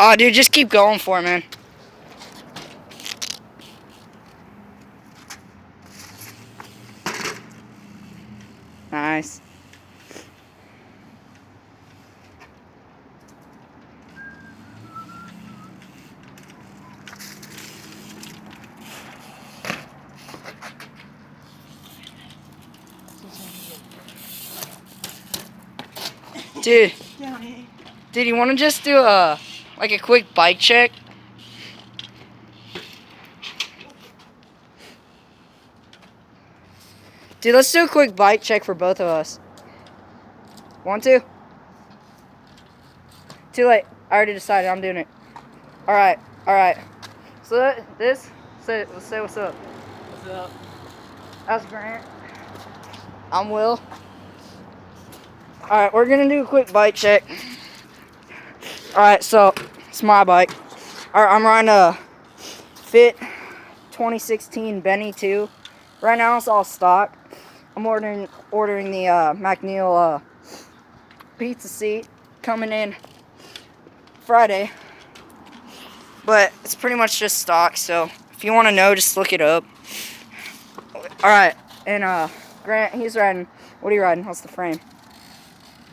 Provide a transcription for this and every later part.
Oh, dude, just keep going for it, man. Nice. Dude, you want to just do a quick bike check? Dude, let's do a quick bike check for both of us. Want to? Too late. I already decided. I'm doing it. All right. So say what's up. What's up? That's Grant. I'm Will. All right, we're gonna do a quick bike check. All right, so it's my bike. All right, I'm riding a Fit 2016 Benny 2. Right now it's all stock. I'm ordering the McNeil pizza seat coming in Friday, but it's pretty much just stock. So if you want to know, just look it up. All right, and Grant, he's riding. What are you riding? What's the frame?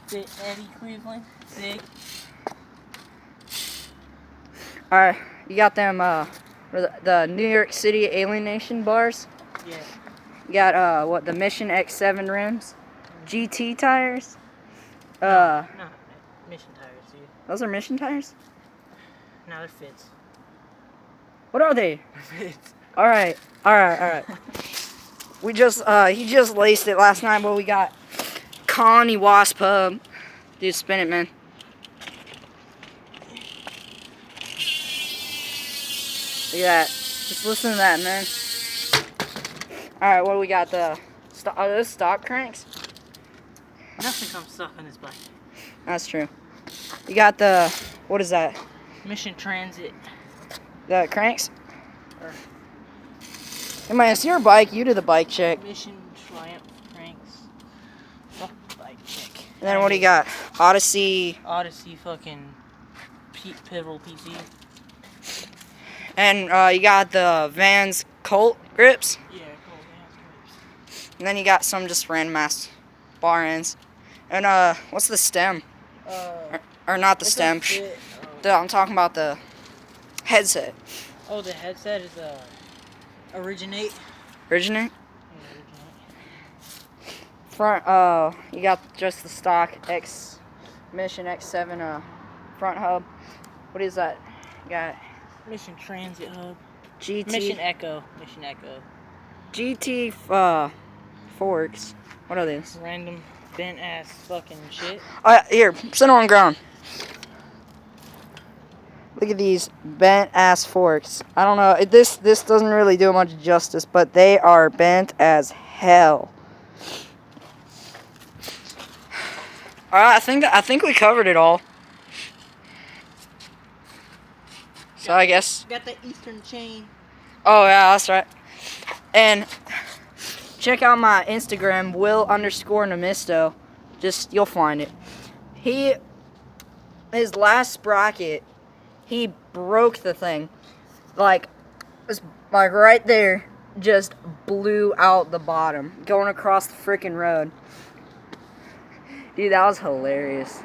Fit Eddie Cleveland. Sick. All right, you got them the New York City Alienation bars. Yeah. You got what, the Mission X7 rims, GT tires. No, Mission tires, dude. Those are Mission tires. No, they're Fits. What are they? Fits. All right. We just he just laced it last night, but we got Colony Wasp Hub. Dude, spin it, man. Look at that. Just listen to that, man. Alright, what do we got? Are those stock cranks? Nothing comes stuck on this bike. That's true. You got what is that? Mission Transit. The cranks? Hey man, it's your bike. You do the bike check. Mission Triumph cranks. Fuck the bike check. And then what do you got? Odyssey fucking pivotal PC. And you got the Vans Colt grips. Yeah, cool. Vans grips. And then you got some just random ass bar ends. And what's the stem? Or not the stem. I'm talking about the headset. Oh, the headset is Originate. Originate? Yeah, Front, you got just the stock Mission X7 front hub. What is that? You got Mission Transit Hub. GT. Mission Echo. GT forks. What are these? Random bent ass fucking shit. Here, sit on the ground. Look at these bent ass forks. I don't know. This doesn't really do much justice, but they are bent as hell. All right, I think we covered it all. So I guess. Got the Eastern chain. Oh yeah, that's right. And check out my Instagram, Will_Namisto. You'll find it. His last sprocket, he broke the thing. Like right there, just blew out the bottom, going across the freaking road. Dude, that was hilarious.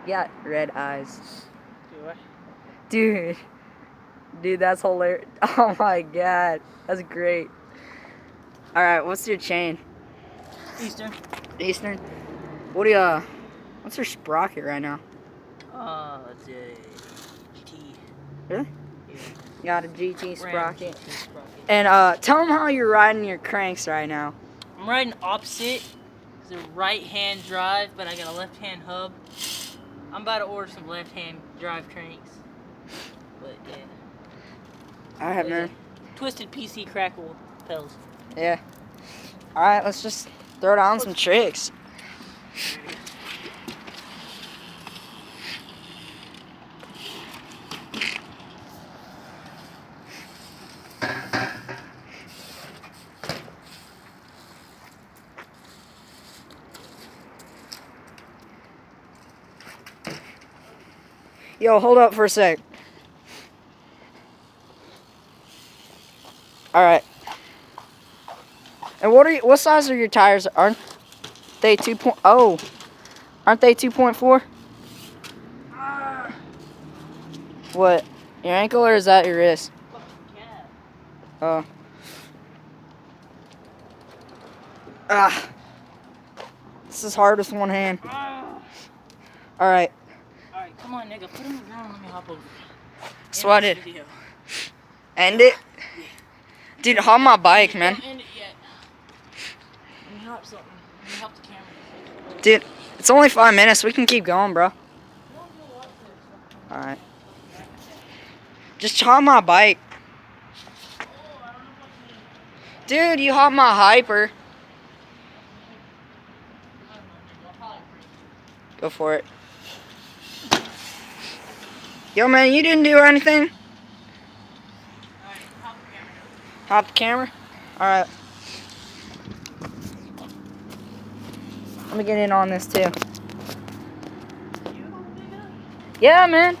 He got red eyes. Dude, that's hilarious. Oh my god, that's great. Alright, what's your chain? Eastern? What's your sprocket right now? It's a GT. Really? Yeah. You got a GT sprocket. GT sprocket. And tell them how you're riding your cranks right now. I'm riding opposite. It's a right-hand drive, but I got a left-hand hub. I'm about to order some left-hand drive cranks. But yeah. Alright, man. Twisted PC crackle pedals. Yeah. Alright, let's just throw down some tricks. Yo, hold up for a sec. All right. And what size are your tires? Aren't they 2. Oh, aren't they 2.4? What? Your ankle or is that your wrist? Oh. Ah. This is hard with one hand. All right. Alright, come on, nigga. Put him on the ground and let me hop over. That's what I did. End it? Yeah. Dude, hop my bike, man. Don't end it yet. Let me hop something. Let me hop the camera. Dude, it's only 5 minutes. We can keep going, bro. All right. Just hop my bike. Dude, you hop my hyper. Go for it. Yo, man, you didn't do anything? Hop the camera? Alright. Let me get in on this, too. Yeah, man.